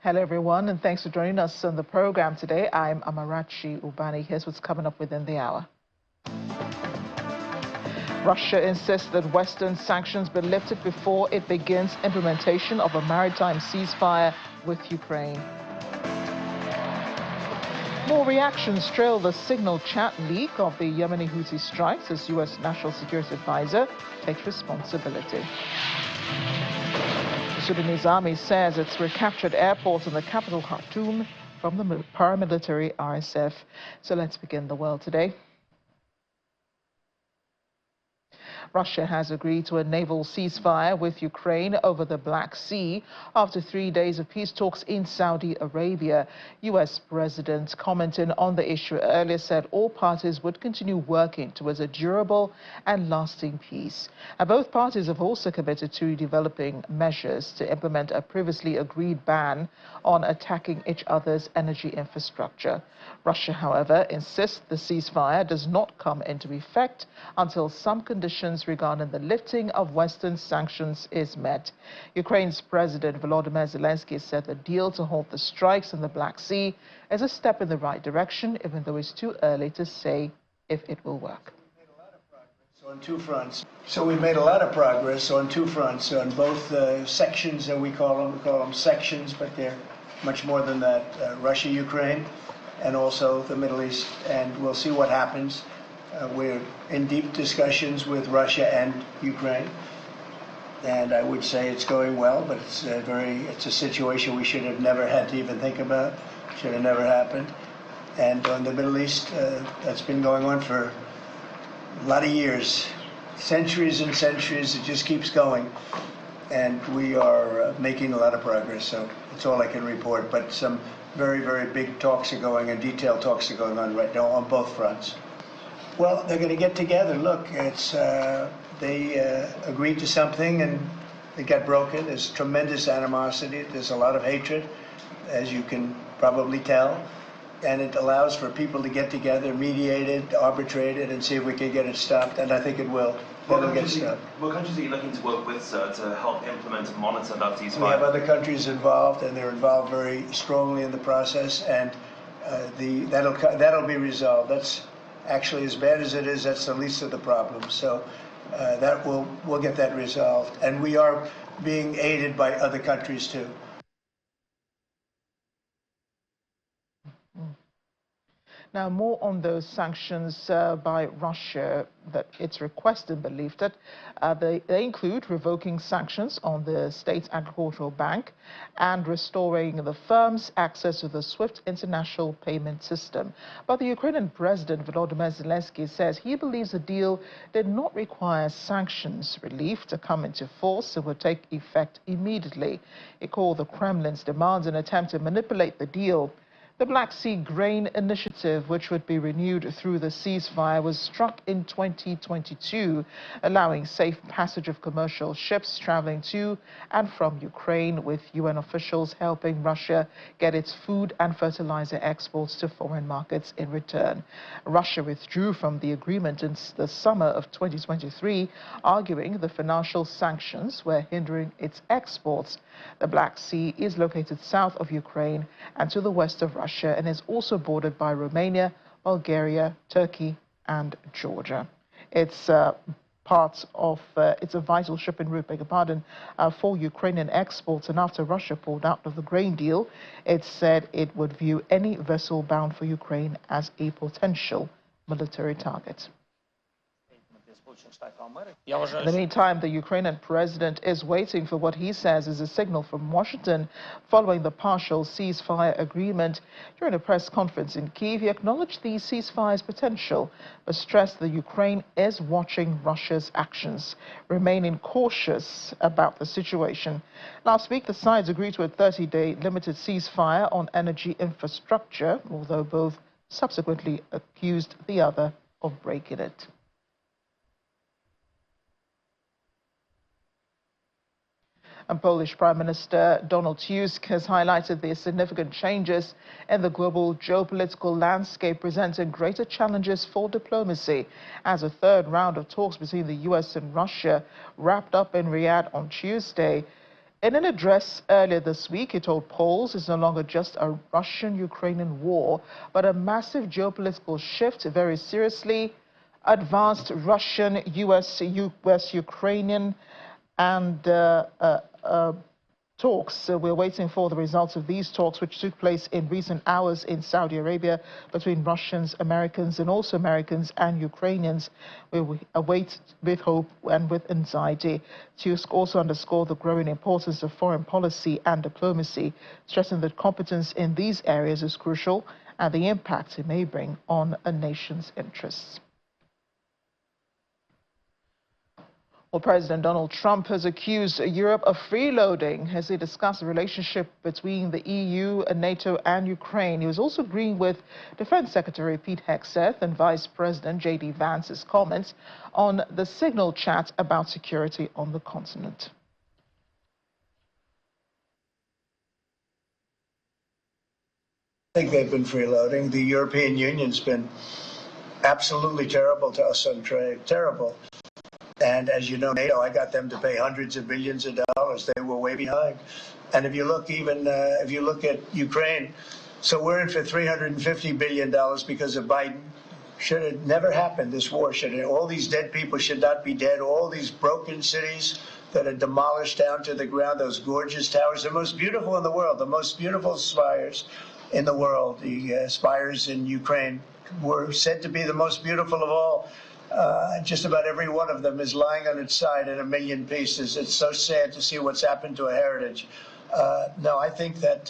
Hello, everyone, and thanks for joining us on the program today. I'm Amarachi Ubani. Here's what's coming up within the hour. Russia insists that Western sanctions be lifted before it begins implementation of a maritime ceasefire with Ukraine. More reactions trail the signal chat leak of the Yemeni Houthi strikes as U.S. National Security Advisor takes responsibility. The Sudanese army says it's recaptured airports in the capital Khartoum from the paramilitary RSF. So let's begin the world today. Russia has agreed to a naval ceasefire with Ukraine over the Black Sea after 3 days of peace talks in Saudi Arabia. U.S. President commenting on the issue earlier said all parties would continue working towards a durable and lasting peace. And both parties have also committed to developing measures to implement a previously agreed ban on attacking each other's energy infrastructure. Russia, however, insists the ceasefire does not come into effect until some conditions regarding the lifting of Western sanctions is met. Ukraine's President Volodymyr Zelensky said the deal to halt the strikes in the Black Sea is a step in the right direction, even though it's too early to say if it will work. On two fronts. So we've made a lot of progress on two fronts, on both sections that we call them sections, but they're much more than that, Russia, Ukraine, and also the Middle East, and we'll see what happens. We're in deep discussions with Russia and Ukraine, and I would say it's going well, but it's a situation we should have never had to even think about, should have never happened. And on the Middle East, that's been going on for a lot of years, centuries and centuries. It just keeps going, and we are making a lot of progress, so that's all I can report. But some very, very big talks are going, and detailed talks are going on right now on both fronts. Well, they're going to get together. Look, they agreed to something and it got broken. There's tremendous animosity. There's a lot of hatred, as you can probably tell. And it allows for people to get together, mediate it, arbitrate it, and see if we can get it stopped. And I think it will. It'll get stopped. What countries are you looking to work with, sir, to help implement and monitor that ceasefire? We have other countries involved, and they're involved very strongly in the process. And that'll be resolved. That's actually, as bad as it is, that's the least of the problems. So we'll get that resolved. And we are being aided by other countries too. Now, more on those sanctions by Russia, that it's requested, believed that they include revoking sanctions on the State Agricultural Bank and restoring the firm's access to the SWIFT international payment system. But the Ukrainian President Volodymyr Zelensky says he believes the deal did not require sanctions relief to come into force and would take effect immediately. He called the Kremlin's demands an attempt to manipulate the deal. The Black Sea Grain Initiative, which would be renewed through the ceasefire, was struck in 2022, allowing safe passage of commercial ships traveling to and from Ukraine, with UN officials helping Russia get its food and fertilizer exports to foreign markets in return. Russia withdrew from the agreement in the summer of 2023, arguing the financial sanctions were hindering its exports. The Black Sea is located south of Ukraine and to the west of Russia, and is also bordered by Romania, Bulgaria, Turkey, and Georgia. It's it's a vital shipping route, for Ukrainian exports. And after Russia pulled out of the grain deal, it said it would view any vessel bound for Ukraine as a potential military target. In the meantime, the Ukrainian president is waiting for what he says is a signal from Washington following the partial ceasefire agreement. During a press conference in Kyiv, he acknowledged the ceasefire's potential, but stressed that Ukraine is watching Russia's actions, remaining cautious about the situation. Last week, the sides agreed to a 30-day limited ceasefire on energy infrastructure, although both subsequently accused the other of breaking it. And Polish Prime Minister Donald Tusk has highlighted the significant changes in the global geopolitical landscape, presenting greater challenges for diplomacy, as a third round of talks between the U.S. and Russia wrapped up in Riyadh on Tuesday. In an address earlier this week, he told Poles it's no longer just a Russian-Ukrainian war, but a massive geopolitical shift, very seriously. Advanced Russian, US, Ukrainian, and talks. We're waiting for the results of these talks, which took place in recent hours in Saudi Arabia between Russians, Americans, and also Americans and Ukrainians. We await with hope and with anxiety. Tusk also underscored the growing importance of foreign policy and diplomacy, stressing that competence in these areas is crucial and the impact it may bring on a nation's interests. Well, President Donald Trump has accused Europe of freeloading as he discussed the relationship between the EU, NATO and Ukraine. He was also agreeing with Defense Secretary Pete Hegseth and Vice President J.D. Vance's comments on the signal chat about security on the continent. I think they've been freeloading. The European Union's been absolutely terrible to us on trade, terrible. And as you know, NATO, I got them to pay hundreds of billions of dollars. They were way behind. And if you look if you look at Ukraine, so we're in for $350 billion because of Biden. Should have never happened, this war. All these dead people should not be dead. All these broken cities that are demolished down to the ground, those gorgeous towers, the most beautiful in the world, the most beautiful spires in the world. The spires in Ukraine were said to be the most beautiful of all. Just about every one of them is lying on its side in a million pieces. It's so sad to see what's happened to a heritage. No, I think that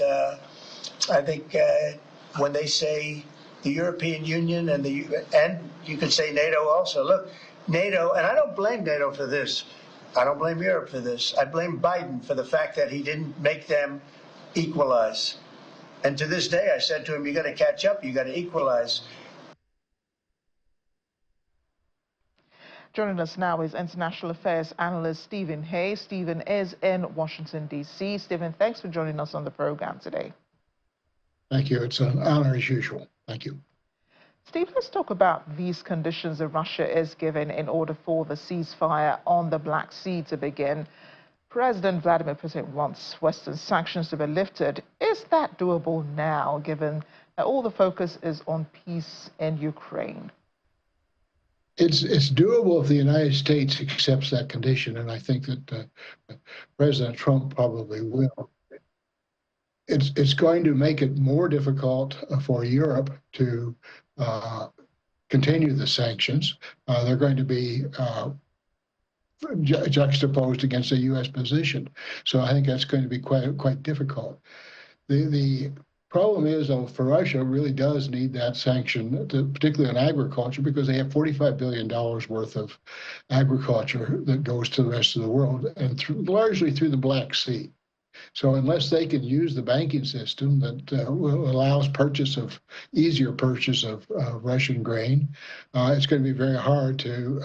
when they say the European Union and you could say NATO also. Look, NATO, and I don't blame NATO for this. I don't blame Europe for this. I blame Biden for the fact that he didn't make them equalize. And to this day, I said to him, you got to catch up. You got to equalize. Joining us now is international affairs analyst Stephen Hayes. Stephen is in Washington, D.C. Stephen, thanks for joining us on the program today. Thank you. It's an honor as usual. Thank you. Steve, let's talk about these conditions that Russia is given in order for the ceasefire on the Black Sea to begin. President Vladimir Putin wants Western sanctions to be lifted. Is that doable now, given that all the focus is on peace in Ukraine? It's doable if the United States accepts that condition, and I think that President Trump probably will. It's going to make it more difficult for Europe to continue the sanctions. They're going to be juxtaposed against the U.S. position, so I think that's going to be quite difficult. The problem is, though, for Russia really does need that sanction, particularly on agriculture, because they have $45 billion worth of agriculture that goes to the rest of the world, and largely through the Black Sea. So unless they can use the banking system that allows easier purchase of Russian grain, it's going to be very hard to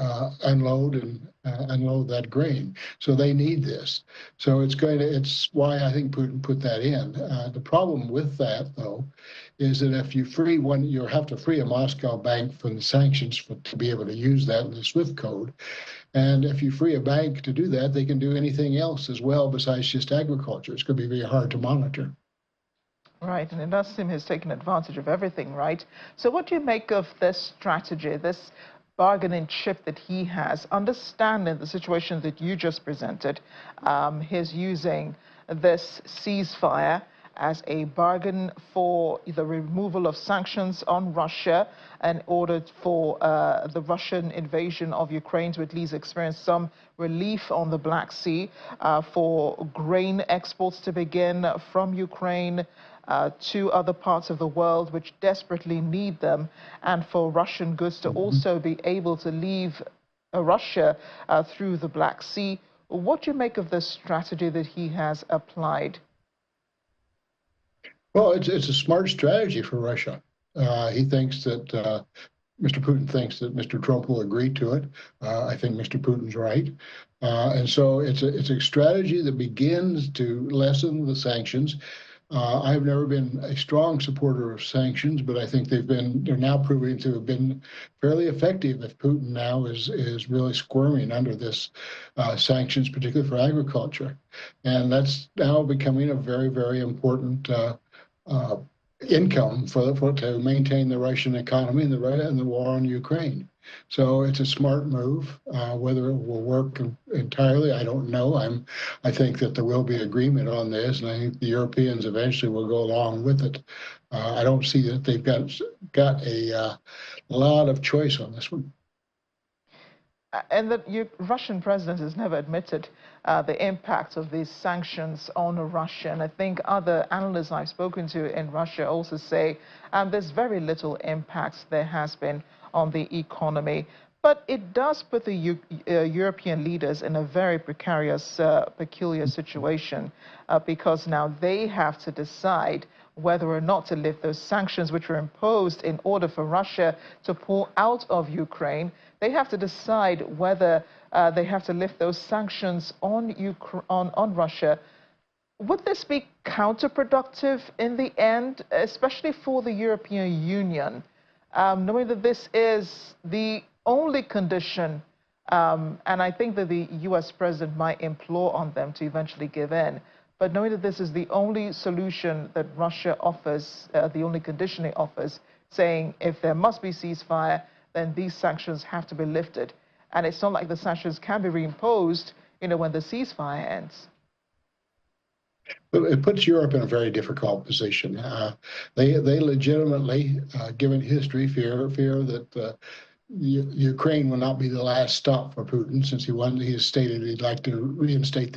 unload that grain. So they need this. So it's why I think Putin put that in. The problem with that, though, is that if you free one, you have to free a Moscow bank from the sanctions to be able to use that in the SWIFT code. And if you free a bank to do that, they can do anything else as well besides just agriculture. It's going to be very hard to monitor. Right, and it does seem he's taken advantage of everything, right? So what do you make of this strategy, this bargaining chip that he has, understanding the situation that you just presented? He's using this ceasefire as a bargain for the removal of sanctions on Russia in order for the Russian invasion of Ukraine to at least experience some relief on the Black Sea, for grain exports to begin from Ukraine to other parts of the world which desperately need them, and for Russian goods to also be able to leave Russia through the Black Sea. What do you make of this strategy that he has applied? Well, it's a smart strategy for Russia. He thinks that Mr. Putin thinks that Mr. Trump will agree to it. I think Mr. Putin's right. And so it's a strategy that begins to lessen the sanctions. I've never been a strong supporter of sanctions, but I think they're now proving to have been fairly effective if Putin now is really squirming under this sanctions, particularly for agriculture. And that's now becoming a very, very important income to maintain the Russian economy and the war on Ukraine. So it's a smart move. Whether it will work entirely, I don't know. I think that there will be agreement on this, and I think the Europeans eventually will go along with it. I don't see that they've got a lot of choice on this one. And the Russian president has never admitted the impact of these sanctions on Russia. And I think other analysts I've spoken to in Russia also say there's very little impact there has been on the economy. But it does put the European leaders in a very precarious, peculiar situation because now they have to decide whether or not to lift those sanctions which were imposed in order for Russia to pull out of Ukraine. They have to decide whether they have to lift those sanctions on Russia. Would this be counterproductive in the end, especially for the European Union, knowing that this is the only condition, and I think that the US president might implore on them to eventually give in, but knowing that this is the only solution that Russia offers, the only condition it offers, saying if there must be ceasefire, then these sanctions have to be lifted. And it's not like the sanctions can be reimposed, when the ceasefire ends. It puts Europe in a very difficult position. They legitimately, given history, fear that Ukraine will not be the last stop for Putin, since he has stated he'd like to reinstate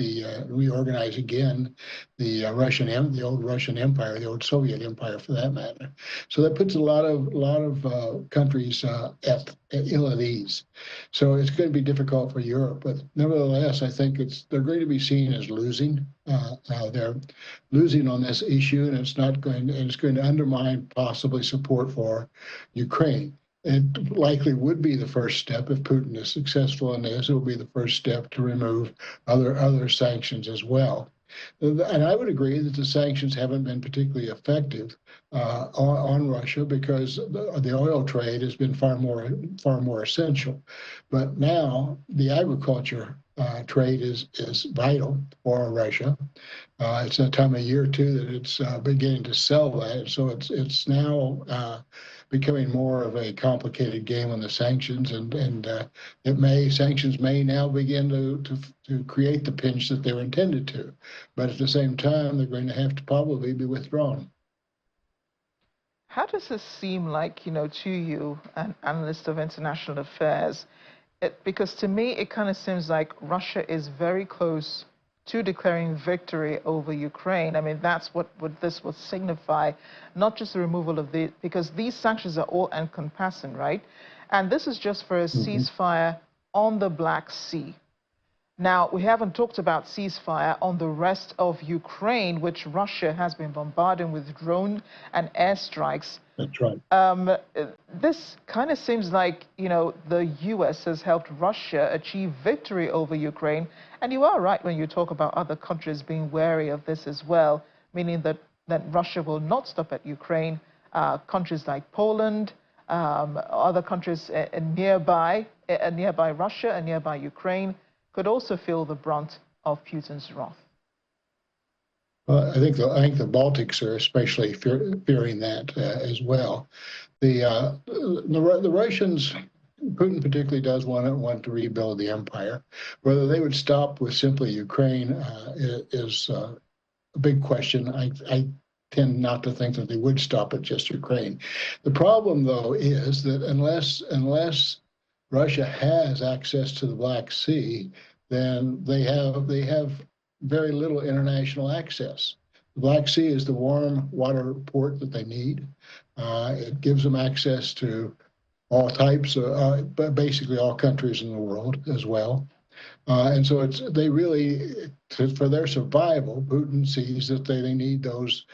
reorganize again the old Russian Empire, the old Soviet Empire, for that matter. So that puts a lot of countries at ill at ease. So it's going to be difficult for Europe, but nevertheless, I think they're going to be seen as losing. They're losing on this issue, and it's going to undermine possibly support for Ukraine. It likely would be the first step if Putin is successful in this. It will be the first step to remove other sanctions as well. And I would agree that the sanctions haven't been particularly effective on Russia because the oil trade has been far more essential. But now the agriculture trade is vital for Russia. It's a time of year too that it's beginning to sell that, so it's now becoming more of a complicated game on the sanctions, and sanctions may now begin to create the pinch that they were intended to, but at the same time they're going to have to probably be withdrawn. How does this seem like, to you, an analyst of international affairs? Because to me, it kind of seems like Russia is very close to declaring victory over Ukraine. I mean, that's what this would signify, not just the removal of because these sanctions are all encompassing, right? And this is just for a ceasefire on the Black Sea. Now, we haven't talked about ceasefire on the rest of Ukraine, which Russia has been bombarding with drone and airstrikes. That's right. This kind of seems like, the U.S. has helped Russia achieve victory over Ukraine. And you are right when you talk about other countries being wary of this as well, meaning that Russia will not stop at Ukraine. Countries like Poland, other countries nearby Russia and nearby Ukraine could also feel the brunt of Putin's wrath. Well, I think the Baltics are especially fearing that as well. The Russians, Putin particularly, does want to rebuild the empire. Whether they would stop with simply Ukraine is a big question. I tend not to think that they would stop at just Ukraine. The problem, though, is that unless Russia has access to the Black Sea, then they have very little international access. The Black Sea is the warm water port that they need. It gives them access to all types, basically all countries in the world as well. And so they really, for their survival, Putin sees that they need those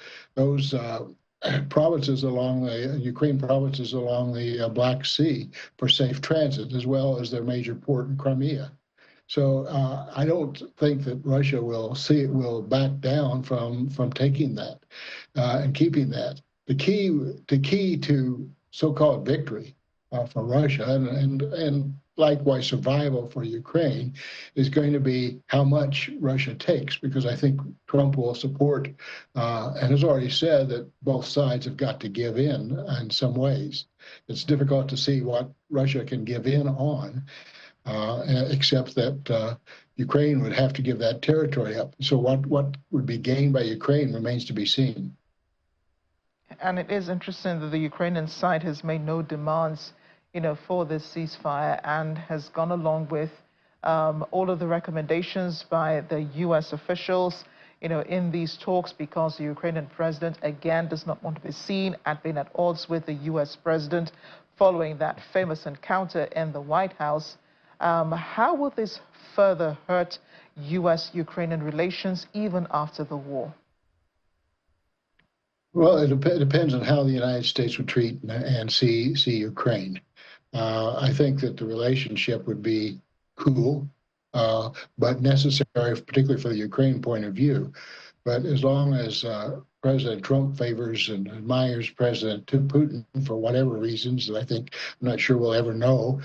provinces along the Ukraine provinces along the Black Sea for safe transit, as well as their major port in Crimea. So I don't think that Russia will back down from taking that and keeping that. The key to so-called victory for Russia and likewise survival for Ukraine is going to be how much Russia takes, because I think Trump will support and has already said that both sides have got to give in some ways. It's difficult to see what Russia can give in on, except that Ukraine would have to give that territory up. So what would be gained by Ukraine remains to be seen. And it is interesting that the Ukrainian side has made no demands, for this ceasefire and has gone along with all of the recommendations by the U.S. officials, in these talks, because the Ukrainian president, again, does not want to be seen as being at odds with the U.S. president following that famous encounter in the White House. How will this further hurt U.S.-Ukrainian relations even after the war? Well, it depends on how the United States would treat and see Ukraine. I think that the relationship would be cool, but necessary, particularly for the Ukraine point of view. But as long as President Trump favors and admires President Putin for whatever reasons that I'm not sure we'll ever know,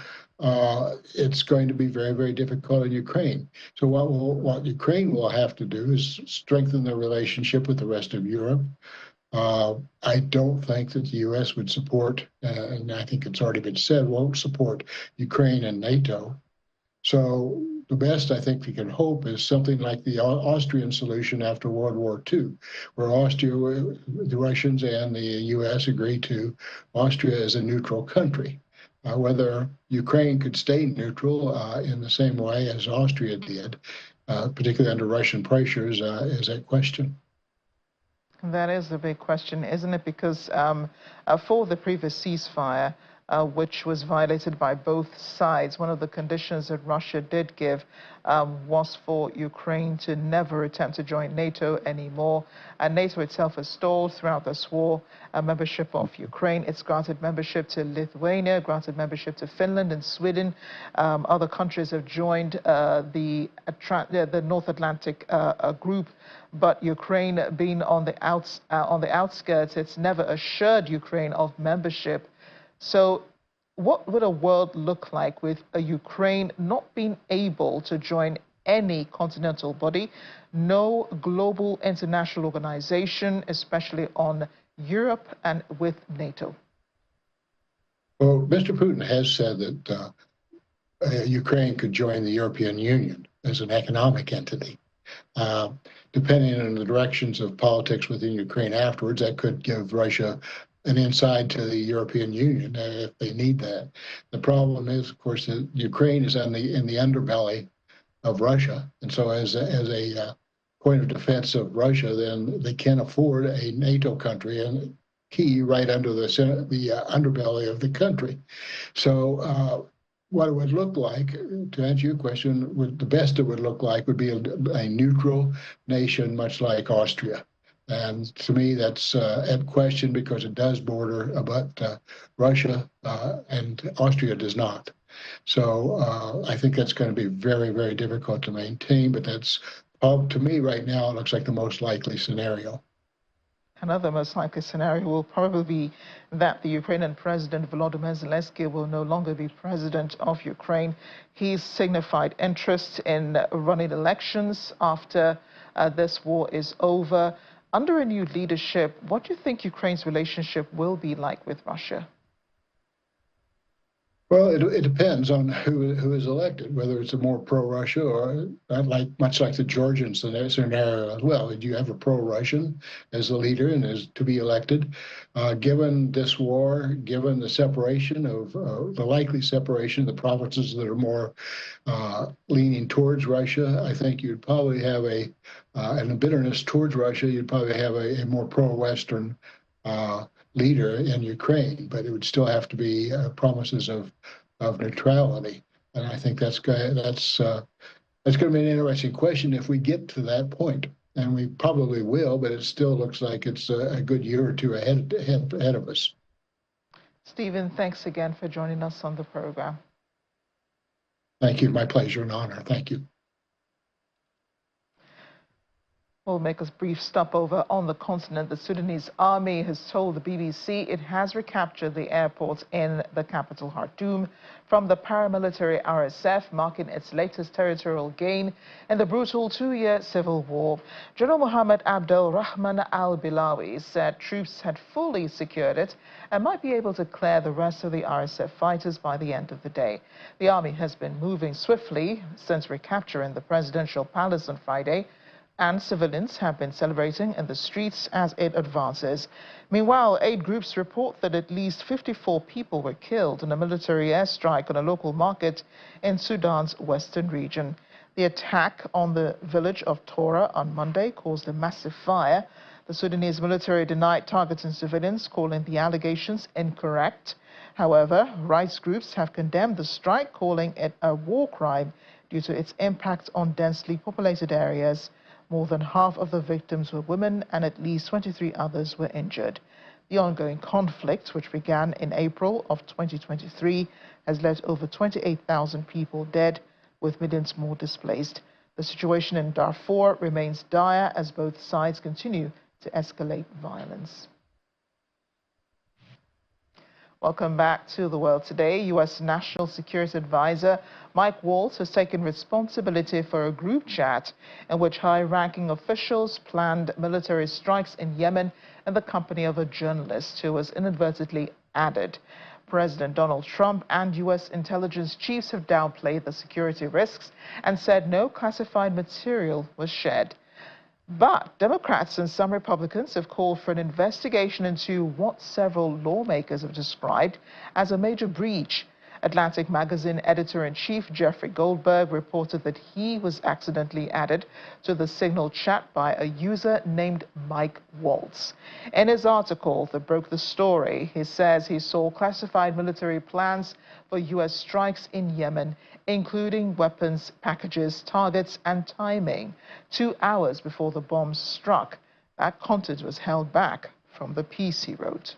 it's going to be very, very difficult in Ukraine. So what Ukraine will have to do is strengthen their relationship with the rest of Europe. I don't think that the U.S. would support, and I think it's already been said, won't support Ukraine and NATO. So the best I think we can hope is something like the Austrian solution after World War II, where the Russians and the U.S. agreed to Austria as a neutral country. Whether Ukraine could stay neutral in the same way as Austria did, particularly under Russian pressures, is a question. That is the big question, isn't it? Because for the previous ceasefire, which was violated by both sides, one of the conditions that Russia did give was for Ukraine to never attempt to join NATO anymore. And NATO itself has stalled throughout this war membership of Ukraine. It's granted membership to Lithuania, granted membership to Finland and Sweden. Other countries have joined the North Atlantic group. But Ukraine being on the outskirts, it's never assured Ukraine of membership. So what would a world look like with a Ukraine not being able to join any continental body, no global international organization, especially on Europe and with NATO? Well, Mr. Putin has said that Ukraine could join the European Union as an economic entity. Depending on the directions of politics within Ukraine afterwards, that could give Russia an inside to the European Union if they need that. The problem is, of course, that Ukraine is in the underbelly of Russia, and so as a point of defense of Russia, then they can't afford a NATO country and key right under the underbelly of the country. So what it would look like, to answer your question, the best it would look like would be a neutral nation, much like Austria. And to me, that's at question because it does border about Russia, and Austria does not. So I think that's going to be very, very difficult to maintain. But that's, to me, right now, it looks like the most likely scenario. Another most likely scenario will probably be that the Ukrainian President Volodymyr Zelensky will no longer be president of Ukraine. He's signified interest in running elections after this war is over. Under a new leadership, what do you think Ukraine's relationship will be like with Russia? Well, it depends on who is elected, whether it's a more pro-Russia or much like the Georgian scenario as well. Do you have a pro-Russian as the leader and is to be elected? Given this war, given the separation of the likely separation of the provinces that are more leaning towards Russia, I think you'd probably have and a bitterness towards Russia, you'd probably have a more pro-Western leader in Ukraine, but it would still have to be promises of neutrality. And I think that's going to be an interesting question if we get to that point. And we probably will, but it still looks like it's a good year or two ahead of us. Stephen, thanks again for joining us on the program. Thank you. My pleasure and honor. Thank you. We'll make a brief stopover on the continent. The Sudanese army has told the BBC it has recaptured the airport in the capital, Khartoum, from the paramilitary RSF, marking its latest territorial gain in the brutal two-year civil war. General Mohammed Abdel Rahman al-Bilawi said troops had fully secured it and might be able to clear the rest of the RSF fighters by the end of the day. The army has been moving swiftly since recapturing the presidential palace on Friday, and civilians have been celebrating in the streets as it advances. Meanwhile, aid groups report that at least 54 people were killed in a military airstrike on a local market in Sudan's western region. The attack on the village of Tora on Monday caused a massive fire. The Sudanese military denied targeting civilians, calling the allegations incorrect. However, rights groups have condemned the strike, calling it a war crime due to its impact on densely populated areas. More than half of the victims were women and at least 23 others were injured. The ongoing conflict, which began in April of 2023, has led over 28,000 people dead, with millions more displaced. The situation in Darfur remains dire as both sides continue to escalate violence. Welcome back to The World Today. U.S. National Security Advisor Mike Waltz has taken responsibility for a group chat in which high-ranking officials planned military strikes in Yemen in the company of a journalist who was inadvertently added. President Donald Trump and U.S. intelligence chiefs have downplayed the security risks and said no classified material was shared. But Democrats and some Republicans have called for an investigation into what several lawmakers have described as a major breach. Atlantic magazine editor-in-chief Jeffrey Goldberg reported that he was accidentally added to the Signal chat by a user named Mike Waltz. In his article that broke the story, he says he saw classified military plans for U.S. strikes in Yemen, including weapons packages, targets, and timing. 2 hours before the bombs struck, that content was held back from the piece, he wrote.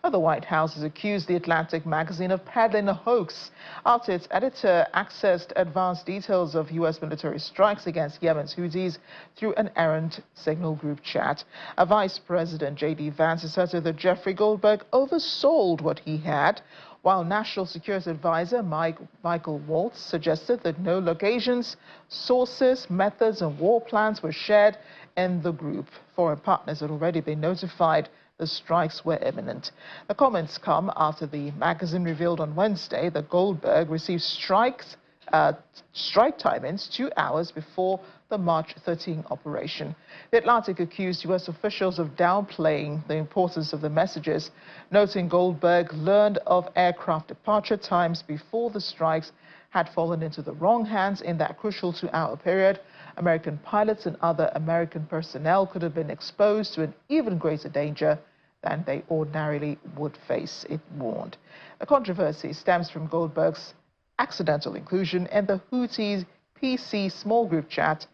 The White House has accused the Atlantic magazine of peddling a hoax after its editor accessed advanced details of U.S. military strikes against Yemen's Houthis through an errant Signal group chat. A Vice President J.D. Vance asserted that Jeffrey Goldberg oversold what he had, while National Security Advisor Michael Waltz suggested that no locations, sources, methods, and war plans were shared in the group. Foreign partners had already been notified the strikes were imminent. The comments come after the magazine revealed on Wednesday that Goldberg received strike timings 2 hours before the March 13 operation. The Atlantic accused U.S. officials of downplaying the importance of the messages, noting Goldberg learned of aircraft departure times before the strikes had fallen into the wrong hands in that crucial 2-hour period. American pilots and other American personnel could have been exposed to an even greater danger than they ordinarily would face, it warned. The controversy stems from Goldberg's accidental inclusion in the Houthis' PC small group chat,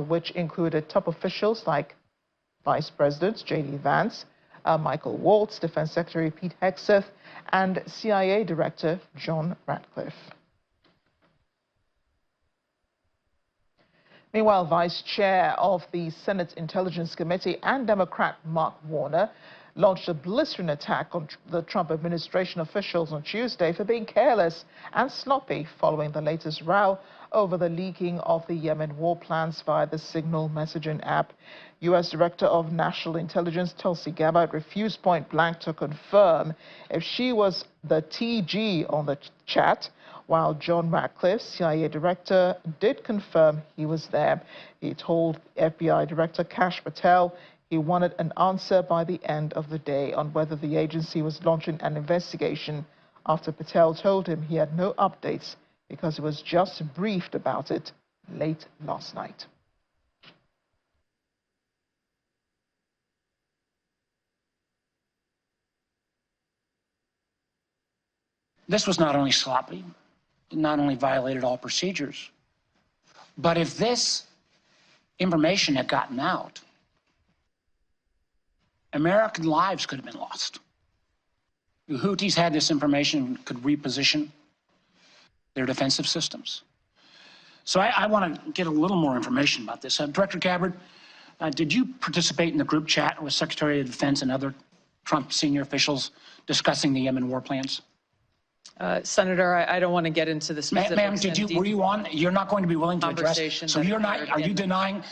which included top officials like Vice President J.D. Vance, Michael Waltz, Defense Secretary Pete Hegseth, and CIA Director John Ratcliffe. Meanwhile, Vice Chair of the Senate Intelligence Committee and Democrat Mark Warner launched a blistering attack on the Trump administration officials on Tuesday for being careless and sloppy following the latest row over the leaking of the Yemen war plans via the Signal messaging app. U.S. Director of National Intelligence Tulsi Gabbard refused point blank to confirm if she was the TG on the chat, while John Ratcliffe, CIA Director, did confirm he was there. He told FBI Director Kash Patel he wanted an answer by the end of the day on whether the agency was launching an investigation, after Patel told him he had no updates because he was just briefed about it late last night. This was not only sloppy, it not only violated all procedures, but if this information had gotten out, American lives could have been lost. The Houthis had this information, could reposition their defensive systems. So I want to get a little more information about this. Director Gabbard, did you participate in the group chat with Secretary of Defense and other Trump senior officials discussing the Yemen war plans? Senator, I don't want to get into the specifics. Ma'am, were you on? You're not going to be willing to address. So you're not, are you denying?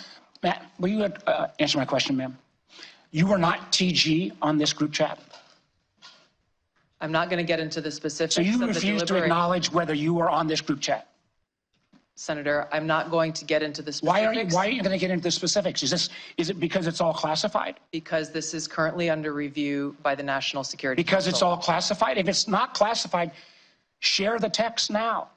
Matt, will you answer my question, ma'am? You were not TG on this group chat? I'm not going to get into the specifics. So you refuse to acknowledge whether you were on this group chat? Senator, I'm not going to get into the specifics. Why are you going to get into the specifics? Is it because it's all classified? Because this is currently under review by the National Security Council. Because it's all classified? If it's not classified, share the text now.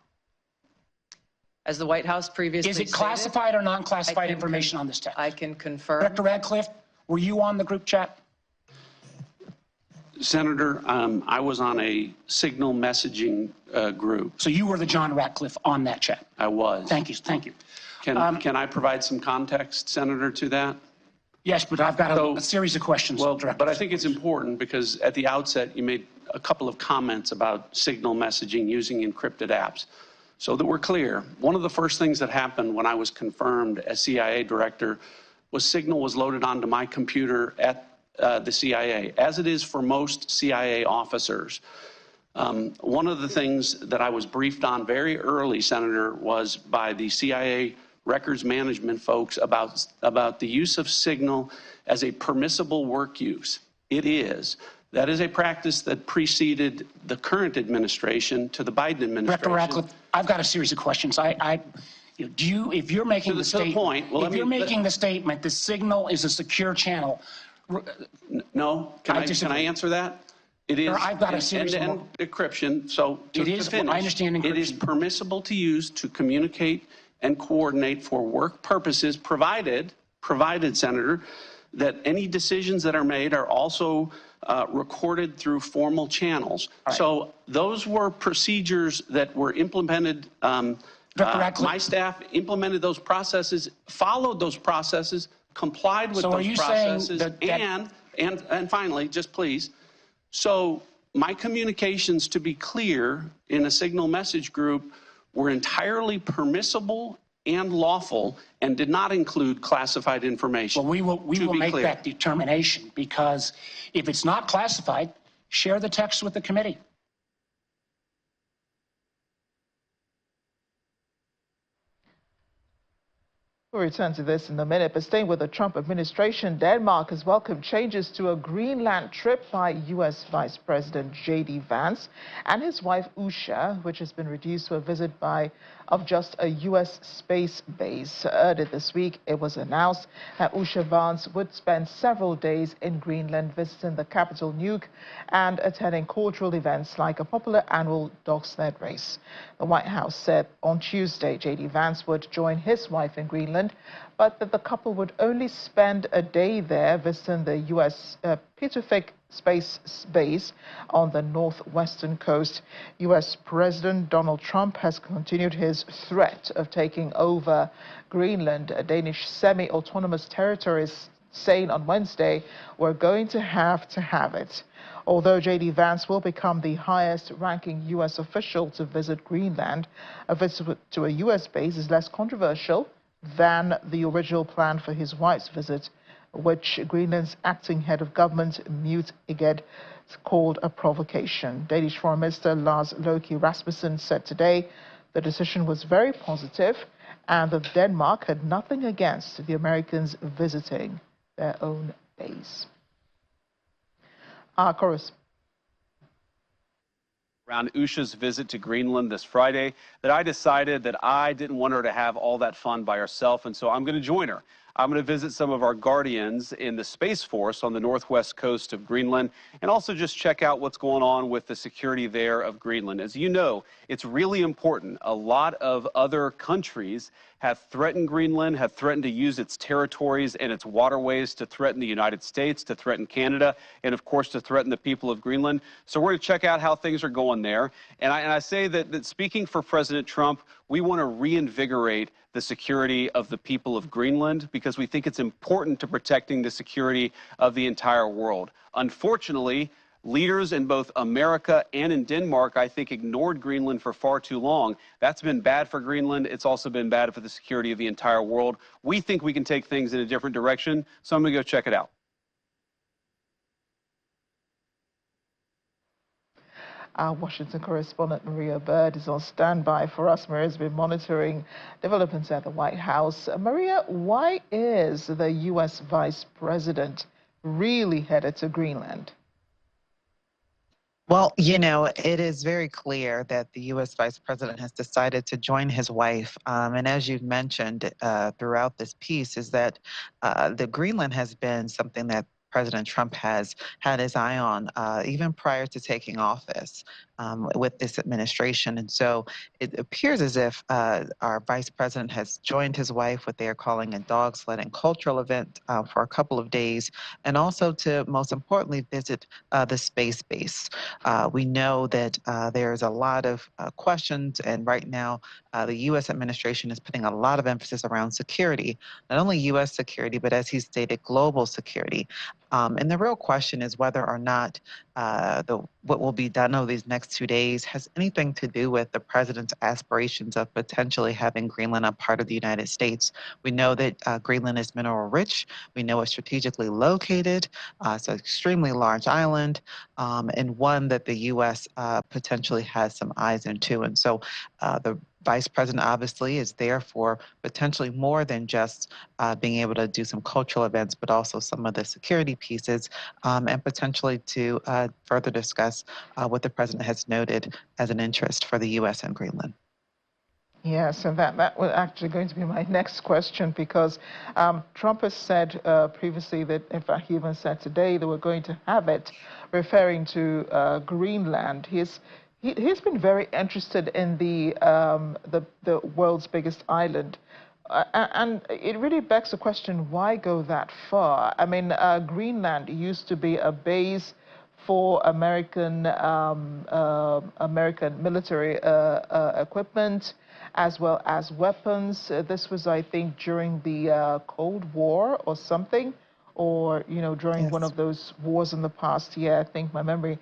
As the White House previously stated, is it classified or non-classified information on this text? I can confirm. Director Radcliffe, were you on the group chat? Senator, I was on a signal messaging group. So you were the John Ratcliffe on that chat? I was. Thank you. Thank you. Can I provide some context, Senator, to that? Yes, but I've got a series of questions. Well, but I think it's important because at the outset you made a couple of comments about signal messaging using encrypted apps. So that we're clear, one of the first things that happened when I was confirmed as CIA director was signal was loaded onto my computer at the CIA, as it is for most CIA officers. One of the things that I was briefed on very early, Senator, was by the CIA records management folks about the use of signal as a permissible work use. It is. That is a practice that preceded the current administration to the Biden administration. Director Ratcliffe, I've got a series of questions. If you're making the statement, if you're making the statement, the signal is a secure channel. No, can I answer that? It is. I've got a series of end-to-end encryption. So to finish, I understand encryption. It is permissible to use to communicate and coordinate for work purposes, provided, Senator, that any decisions that are made are also recorded through formal channels. Right. So those were procedures that were implemented. My staff implemented those processes, followed those processes, complied with those processes, and finally, just please, so my communications, to be clear, in a signal message group were entirely permissible and lawful and did not include classified information. Well, we will make that determination, because if it's not classified, share the text with the committee. We'll return to this in a minute, but staying with the Trump administration, Denmark has welcomed changes to a Greenland trip by U.S. Vice President J.D. Vance and his wife Usha, which has been reduced to a visit of just a U.S. space base. Earlier this week, it was announced that Usha Vance would spend several days in Greenland visiting the capital Nuuk and attending cultural events like a popular annual dog sled race. The White House said on Tuesday J.D. Vance would join his wife in Greenland, but that the couple would only spend a day there visiting the U.S. Pacific Space Base on the northwestern coast. U.S. President Donald Trump has continued his threat of taking over Greenland, a Danish semi-autonomous territory, saying on Wednesday, "We're going to have it." Although J.D. Vance will become the highest-ranking U.S. official to visit Greenland, a visit to a U.S. base is less controversial than the original plan for his wife's visit, which Greenland's acting head of government, Mute Eged, called a provocation. Danish Foreign Minister Lars Løkke Rasmussen said today the decision was very positive and that Denmark had nothing against the Americans visiting their own base. Our correspondent around Usha's visit to Greenland this Friday that I decided that I didn't want her to have all that fun by herself, and so I'm going to join her. I'm going to visit some of our guardians in the Space Force on the northwest coast of Greenland and also just check out what's going on with the security there of Greenland. As you know, it's really important. A lot of other countries have threatened Greenland, have threatened to use its territories and its waterways to threaten the United States, to threaten Canada, and of course to threaten the people of Greenland. So we're going to check out how things are going there. And I say that speaking for President Trump, we want to reinvigorate the security of the people of Greenland because we think it's important to protecting the security of the entire world. Unfortunately, Leaders in both America and in Denmark, I think, ignored Greenland for far too long. That's been bad for Greenland. It's also been bad for the security of the entire world. We think we can take things in a different direction, so I'm going to go check it out. Our Washington correspondent Maria Bird is on standby for us. Maria has been monitoring developments at the White House. Maria, why is the U.S. Vice President really headed to Greenland? Well, it is very clear that the U.S. Vice President has decided to join his wife. And as you've mentioned throughout this piece, is that the Greenland has been something that President Trump has had his eye on even prior to taking office with this administration. And so it appears as if our vice president has joined his wife what they are calling a dog sledding cultural event for a couple of days, and also to, most importantly, visit the space base. We know that there's a lot of questions, and right now the U.S. administration is putting a lot of emphasis around security, not only U.S. security, but as he stated, global security. And the real question is whether or not what will be done over these next 2 days has anything to do with the president's aspirations of potentially having Greenland a part of the United States. We know that Greenland is mineral rich. We know it's strategically located. It's an extremely large island, and one that the U.S. Potentially has some eyes into. And so the Vice President obviously is there for potentially more than just being able to do some cultural events, but also some of the security pieces, and potentially to further discuss what the president has noted as an interest for the U.S. and Greenland. Yes, and that was actually going to be my next question, because Trump has said previously that, in fact, he even said today they were going to have it, referring to Greenland. He's been very interested in the world's biggest island. And it really begs the question, why go that far? I mean, Greenland used to be a base for American military equipment, as well as weapons. This was, I think, during the Cold War or something, or, during one of those wars in the past. Yeah, I think my memory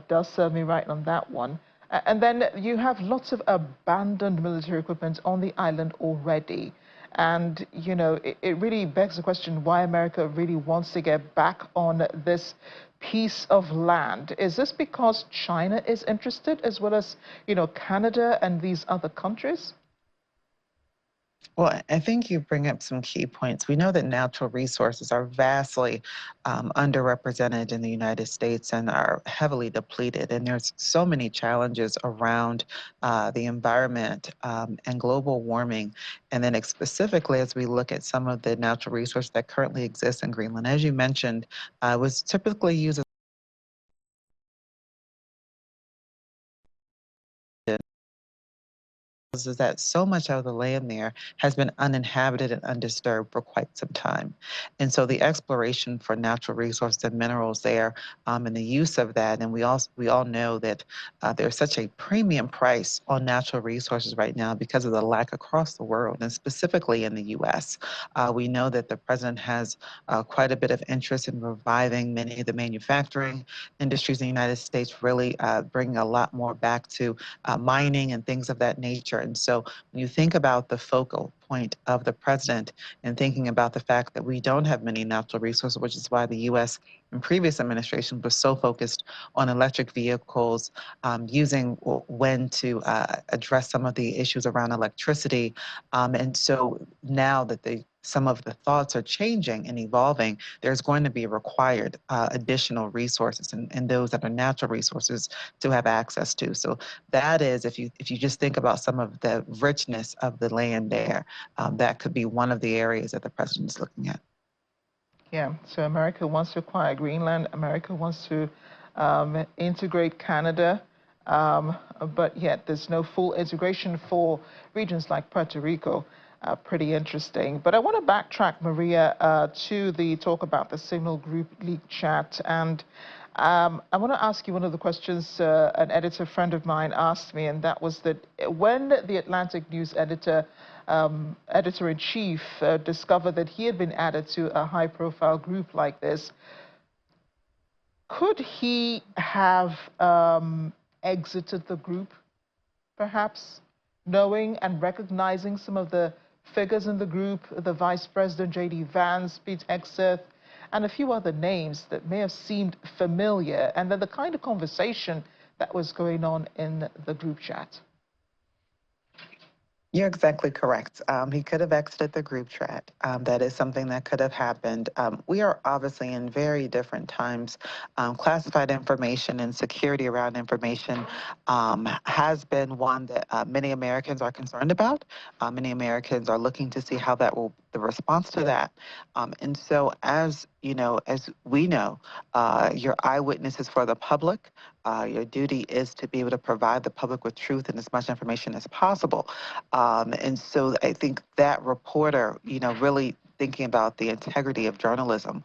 does serve me right on that one. And then you have lots of abandoned military equipment on the island already. And, it really begs the question why America really wants to get back on this piece of land. Is this because China is interested, as well as, Canada and these other countries? Well, I think you bring up some key points. We know that natural resources are vastly underrepresented in the United States and are heavily depleted. And there's so many challenges around the environment and global warming. And then specifically, as we look at some of the natural resources that currently exist in Greenland, as you mentioned, was typically used as is that so much of the land there has been uninhabited and undisturbed for quite some time. And so the exploration for natural resources and minerals there, and the use of that, and we all know that there's such a premium price on natural resources right now because of the lack across the world, and specifically in the U.S. We know that the president has quite a bit of interest in reviving many of the manufacturing industries in the United States, really bringing a lot more back to mining and things of that nature. And so when you think about the focal point of the president and thinking about the fact that we don't have many natural resources, which is why the U.S. in previous administrations was so focused on electric vehicles, using when to address some of the issues around electricity. And so now that some of the thoughts are changing and evolving, there's going to be required additional resources and those that are natural resources to have access to. So that is, if you just think about some of the richness of the land there, that could be one of the areas that the president is looking at. Yeah, so America wants to acquire Greenland. America wants to integrate Canada, but yet there's no full integration for regions like Puerto Rico. Pretty interesting. But I want to backtrack, Maria, to the talk about the Signal Group leak chat. And I want to ask you one of the questions an editor friend of mine asked me, and that was that when the Atlantic News editor-in-chief discovered that he had been added to a high-profile group like this, Could he have exited the group, perhaps, knowing and recognizing some of the figures in the group, the Vice President J.D. Vance, Pete Hegseth, and a few other names that may have seemed familiar, and then the kind of conversation that was going on in the group chat? You're exactly correct. He could have exited the group chat. That is something that could have happened. We are obviously in very different times. Classified information and security around information has been one that many Americans are concerned about. Many Americans are looking to see how that will, the response to that. And so, as you know, as we know, your eyewitnesses for the public. Your duty is to be able to provide the public with truth and as much information as possible. And so I think that reporter, really thinking about the integrity of journalism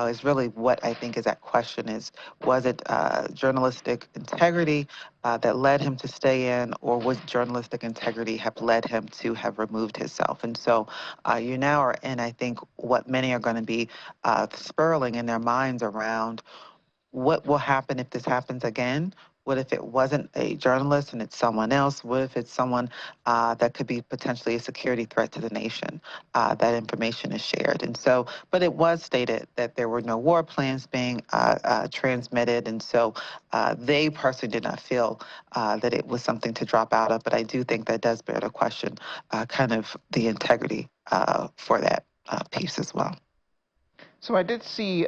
is really what I think is at question is, was it journalistic integrity that led him to stay in, or would journalistic integrity have led him to have removed himself? And so you now are in, I think, what many are going to be spiraling in their minds around what will happen if this happens again? What if it wasn't a journalist and it's someone else? What if it's someone that could be potentially a security threat to the nation? That information is shared. And so, but it was stated that there were no war plans being transmitted. And so they personally did not feel that it was something to drop out of. But I do think that does bear the question, kind of the integrity for that piece as well. So I did see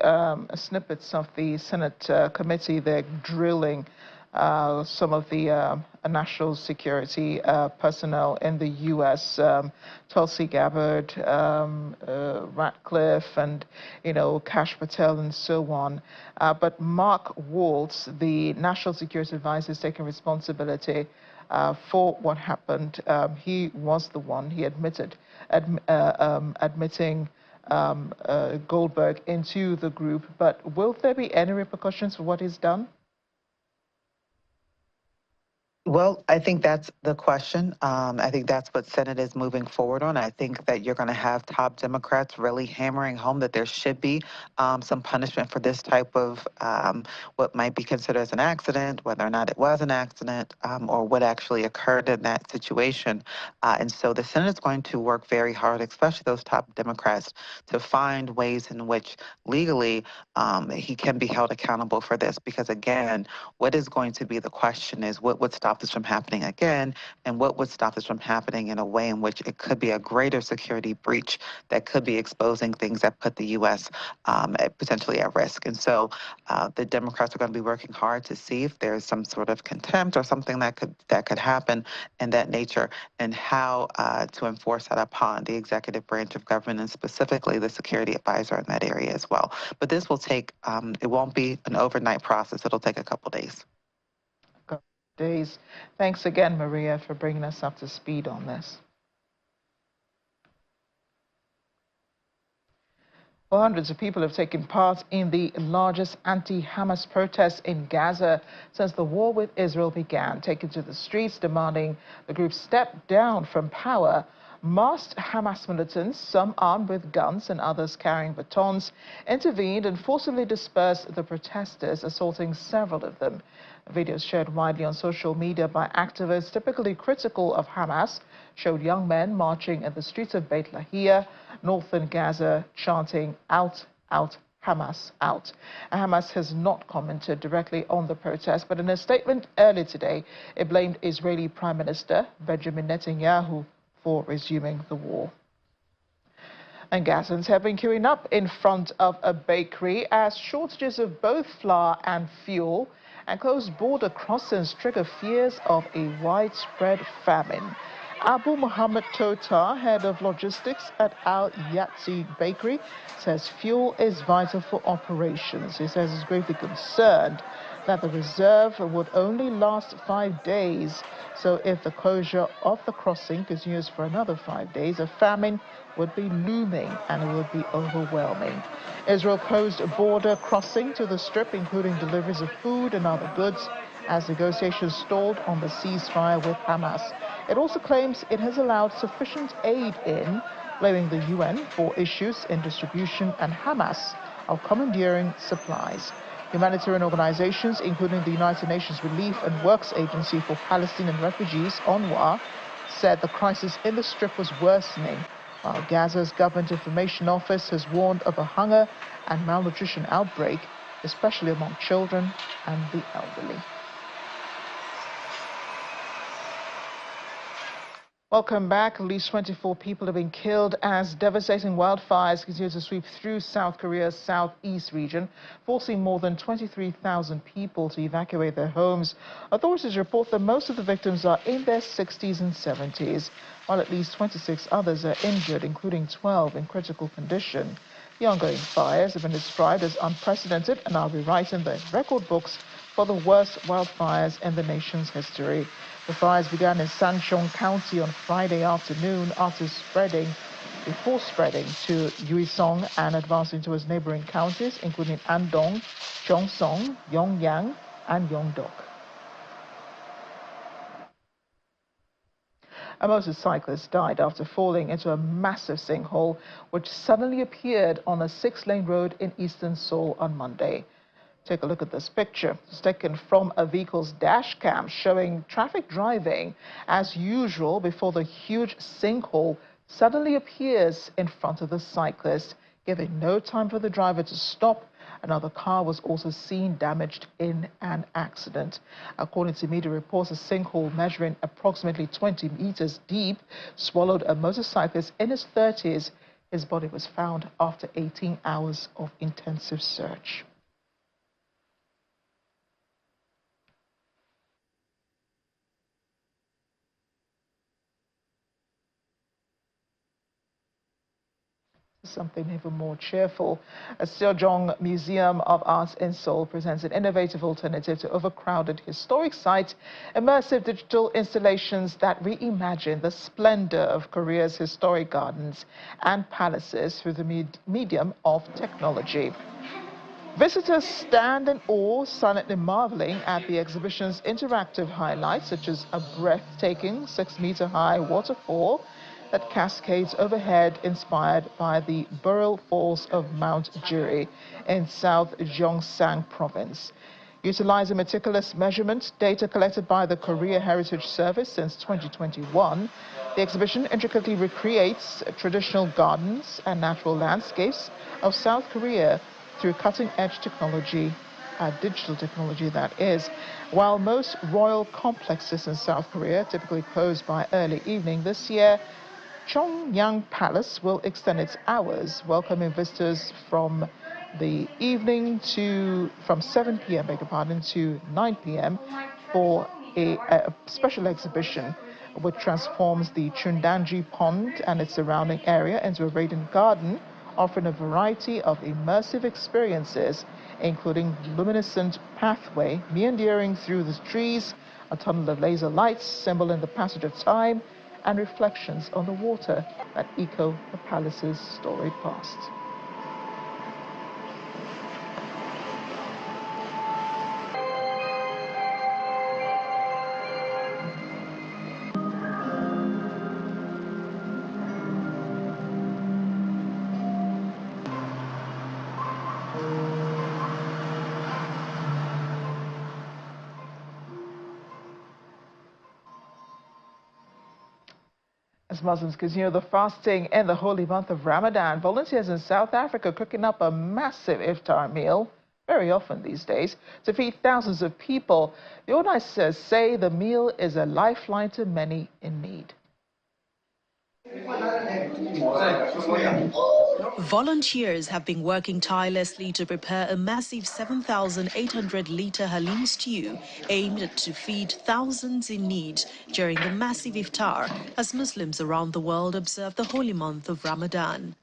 snippets of the Senate committee there drilling some of the national security personnel in the U.S., Tulsi Gabbard, Ratcliffe, and, Kash Patel and so on. But Mark Waltz, the national security advisor, is taking responsibility for what happened. He was the one, he admitting Goldberg into the group, but will there be any repercussions for what he's done? Well, I think that's the question. I think that's what Senate is moving forward on. I think that you're going to have top Democrats really hammering home that there should be some punishment for this type of what might be considered as an accident, whether or not it was an accident, or what actually occurred in that situation. And so the Senate is going to work very hard, especially those top Democrats, to find ways in which legally he can be held accountable for this. Because again, what is going to be the question is what would stop this from happening again, and what would stop this from happening in a way in which it could be a greater security breach that could be exposing things that put the U.S. Potentially at risk. And so the Democrats are going to be working hard to see if there's some sort of contempt or something that could happen in that nature, and how to enforce that upon the executive branch of government, and specifically the security advisor in that area as well. But this will take, it won't be an overnight process. It'll take a couple days. Thanks again, Maria, for bringing us up to speed on this. Well, hundreds of people have taken part in the largest anti-Hamas protests in Gaza since the war with Israel began, taking to the streets demanding the group step down from power. Masked Hamas militants, some armed with guns and others carrying batons, intervened and forcibly dispersed the protesters, assaulting several of them. Videos shared widely on social media by activists typically critical of Hamas showed young men marching in the streets of Beit Lahia, northern Gaza, chanting, "Out, out, Hamas, out." Hamas has not commented directly on the protest, but in a statement earlier today, it blamed Israeli Prime Minister Benjamin Netanyahu for resuming the war. And Gazans have been queuing up in front of a bakery as shortages of both flour and fuel and closed border crossings trigger fears of a widespread famine. Abu Muhammad Totar, head of logistics at Al Yatsi Bakery, says fuel is vital for operations. He says he's greatly concerned that the reserve would only last 5 days. So if the closure of the crossing continues for another 5 days, a famine would be looming and it would be overwhelming. Israel closed a border crossing to the strip, including deliveries of food and other goods, as negotiations stalled on the ceasefire with Hamas. It also claims it has allowed sufficient aid in, blaming the UN for issues in distribution and Hamas of commandeering supplies. Humanitarian organizations, including the United Nations Relief and Works Agency for Palestinian Refugees, UNRWA, said the crisis in the Strip was worsening, while Gaza's Government Information Office has warned of a hunger and malnutrition outbreak, especially among children and the elderly. Welcome back. At least 24 people have been killed as devastating wildfires continue to sweep through South Korea's southeast region, forcing more than 23,000 people to evacuate their homes. Authorities report that most of the victims are in their 60s and 70s, while at least 26 others are injured, including 12 in critical condition. The ongoing fires have been described as unprecedented and are rewriting the record books for the worst wildfires in the nation's history. The fires began in Sanctions County on Friday afternoon before spreading to Uisong and advancing towards neighboring counties, including Andong, Cheongsong, Yongyang, and Yeongdeok. A motorcyclist died after falling into a massive sinkhole, which suddenly appeared on a 6-lane road in eastern Seoul on Monday. Take a look at this picture. It's taken from a vehicle's dash cam showing traffic driving as usual before the huge sinkhole suddenly appears in front of the cyclist, giving no time for the driver to stop. Another car was also seen damaged in an accident. According to media reports, a sinkhole measuring approximately 20 meters deep swallowed a motorcyclist in his 30s. His body was found after 18 hours of intensive search. Something even more cheerful. A Sejong Museum of Arts in Seoul presents an innovative alternative to overcrowded historic sites, immersive digital installations that reimagine the splendor of Korea's historic gardens and palaces through the medium of technology. Visitors stand in awe, silently marveling at the exhibition's interactive highlights, such as a breathtaking 6-meter-high waterfall that cascades overhead, inspired by the Burial Falls of Mount Juri in South Gyeongsang Province. Utilizing meticulous measurement data collected by the Korea Heritage Service since 2021, the exhibition intricately recreates traditional gardens and natural landscapes of South Korea through cutting-edge technology, digital technology that is. While most royal complexes in South Korea typically close by early evening, this year Cheongyang Palace will extend its hours, welcoming visitors from the evening from 7 p.m. to 9 p.m. for a special exhibition which transforms the Chundanji Pond and its surrounding area into a radiant garden, offering a variety of immersive experiences, including luminescent pathway meandering through the trees, a tunnel of laser lights symboling the passage of time, and reflections on the water that echo the palace's storied past. As Muslims continue the fasting in the holy month of Ramadan, volunteers in South Africa cooking up a massive iftar meal, very often these days, to feed thousands of people. The organizers say the meal is a lifeline to many in need. Volunteers have been working tirelessly to prepare a massive 7,800-litre halim stew aimed to feed thousands in need during the massive iftar as Muslims around the world observe the holy month of Ramadan.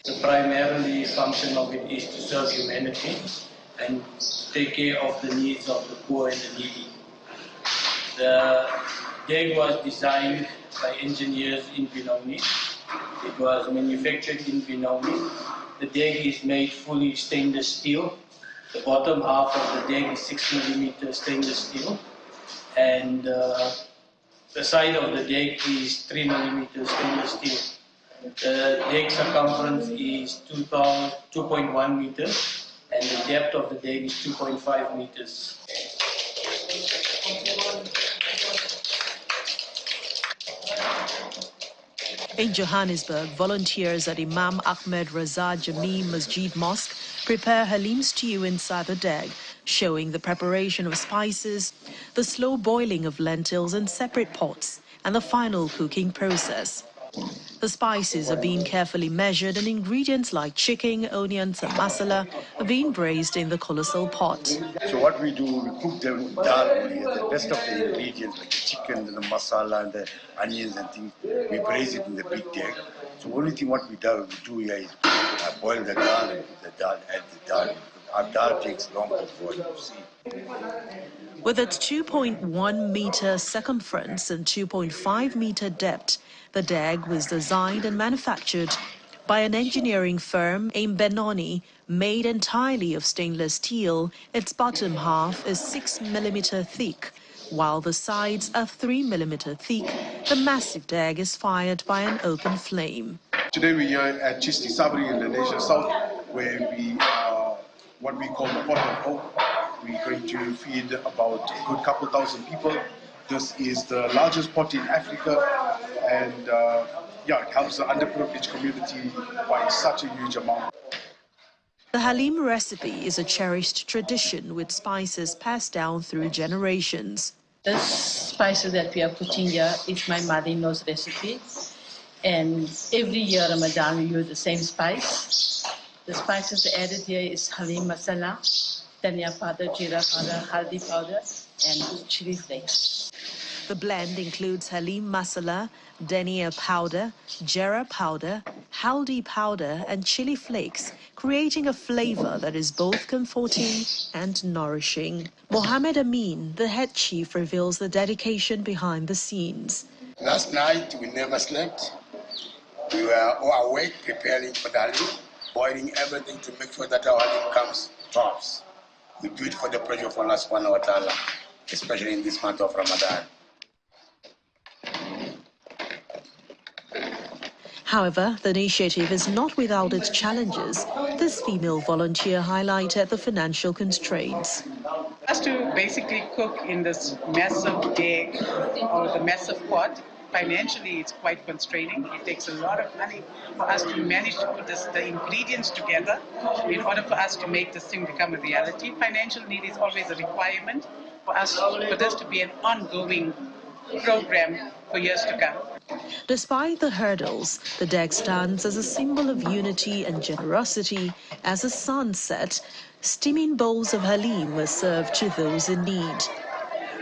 The primary function of it is to serve humanity and take care of the needs of the poor and the needy. The day was designed by engineers in Benoni. It was manufactured in Benoni. The deck is made fully stainless steel. The bottom half of the deck is 6mm stainless steel. And the side of the deck is 3mm stainless steel. The deck circumference is 2.1 meters. and the depth of the dike is 2.5 meters. In Johannesburg, volunteers at Imam Ahmed Raza Jami Masjid Mosque prepare halim stew inside the dike, showing the preparation of spices, the slow boiling of lentils in separate pots, and the final cooking process. The spices are being carefully measured and ingredients like chicken, onions and masala are being braised in the colossal pot. So what we do, we cook the dal only, the rest of the ingredients like the chicken and the masala and the onions and things, we braise it in the big tank. So only thing what we do here is boil the dal and put the dal, add the dal. Our dal takes long to boil, you see. With its 2.1 meter circumference and 2.5 meter depth, the dike was designed and manufactured by an engineering firm in Benoni, made entirely of stainless steel. Its bottom half is 6 millimeter thick, while the sides are 3 millimeter thick. The massive dike is fired by an open flame. Today we are at Chisti Sabri in the nation south, where we what we call the pot of hope. We're going to feed about a good couple thousand people. This is the largest pot in Africa, and it helps the underprivileged community by such a huge amount. The halim recipe is a cherished tradition with spices passed down through generations. This spices that we are putting here is my mother-in-law's recipe, and every year Ramadan we use the same spice. The spices added here is halim masala, dhania powder, jeera powder, haldi powder, and chili flakes. The blend includes halim masala, dhania powder, jeera powder, haldi powder, and chili flakes, creating a flavor that is both comforting and nourishing. Mohammed Amin, the head chief, reveals the dedication behind the scenes. Last night we never slept. We were all awake preparing for the halim, boiling everything to make sure that our halim comes tops. We do it for the pleasure of Allah subhanahu wa ta'ala, especially in this month of Ramadan. However, the initiative is not without its challenges. This female volunteer highlighted the financial constraints. Us to basically cook in this massive dike or the massive pot, financially it's quite constraining. It takes a lot of money for us to manage to put the ingredients together in order for us to make this thing become a reality. Financial need is always a requirement for this to be an ongoing program for years to come. Despite the hurdles, the dike stands as a symbol of unity and generosity. As the sun set, steaming bowls of halim were served to those in need.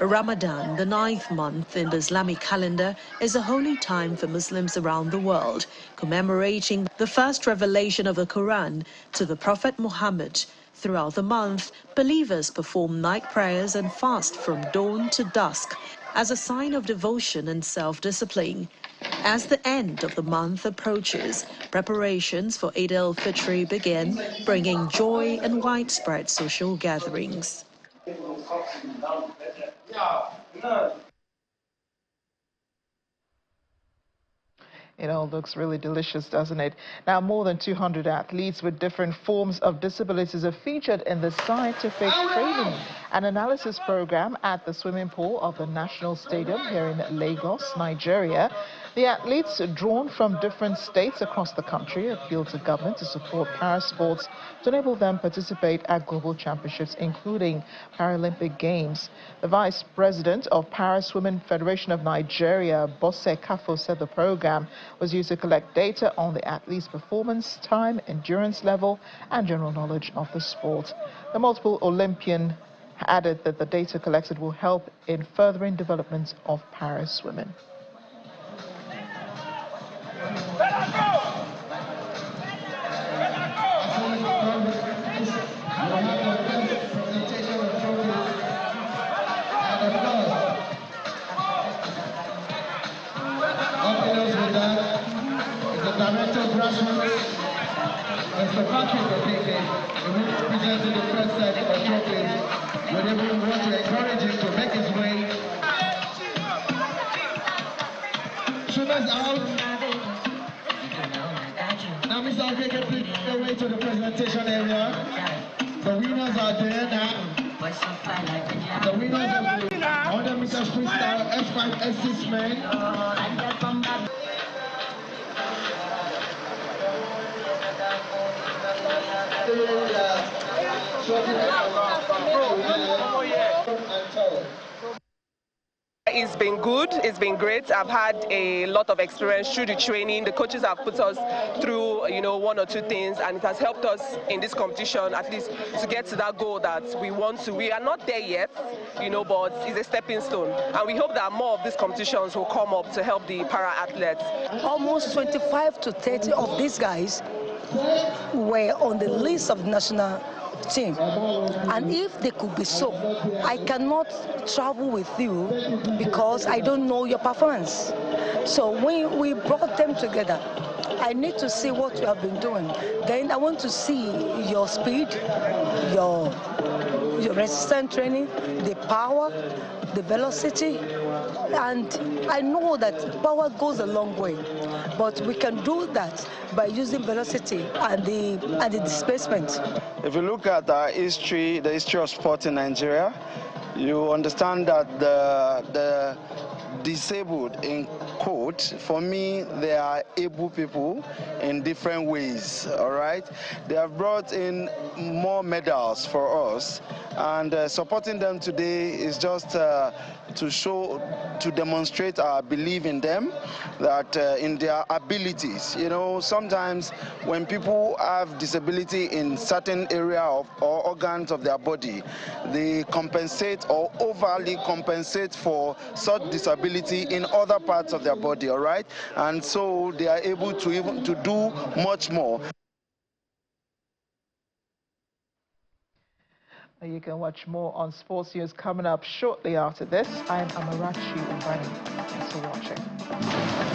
Ramadan, the 9th month in the Islamic calendar, is a holy time for Muslims around the world, commemorating the first revelation of the Quran to the Prophet Muhammad. Throughout the month, believers perform night prayers and fast from dawn to dusk as a sign of devotion and self-discipline. As the end of the month approaches, preparations for Eid al-Fitr begin, bringing joy and widespread social gatherings. It all looks really delicious, doesn't it? Now, more than 200 athletes with different forms of disabilities are featured in the scientific training and analysis program at the swimming pool of the National Stadium here in Lagos, Nigeria. The athletes, drawn from different states across the country, appeal to government to support para-sports to enable them participate at global championships, including Paralympic Games. The Vice President of Para-Swimming Federation of Nigeria, Bose Kafo, said the program was used to collect data on the athletes' performance, time, endurance level, and general knowledge of the sport. The multiple Olympian added that the data collected will help in furthering development of para-swimming. Director of Grassroots, Mr. Patrick Okeke, who presented the first set of trophies. We want to encourage him to make his way. Swimmers out. Now, Mr. Okeke, please make your way to the presentation area. The winners are there now. The winners of the 100 meters freestyle S5 S6 men. It's been good, it's been great. I've had a lot of experience through the training. The coaches have put us through, one or two things, and it has helped us in this competition at least to get to that goal that we want to. We are not there yet, but it's a stepping stone. And we hope that more of these competitions will come up to help the para-athletes. Almost 25 to 30 of these guys were on the list of the national team, and if they could be so, I cannot travel with you because I don't know your performance. So when we brought them together, I need to see what you have been doing. Then I want to see your speed, your resistance training, the power, the velocity, and I know that power goes a long way, but we can do that by using velocity and the displacement. If you look at the history of sport in Nigeria, you understand that the disabled, in quote, for me, they are able people in different ways, all right? They have brought in more medals for us, and supporting them today is just to demonstrate our belief in them, that in their abilities. Sometimes when people have disability in certain area or organs of their body, they compensate or overly compensate for such disability in other parts of their body, all right? And so they are able to do much more. You can watch more on Sports News coming up shortly after this. I'm Amarachi Ubani. Thanks for watching.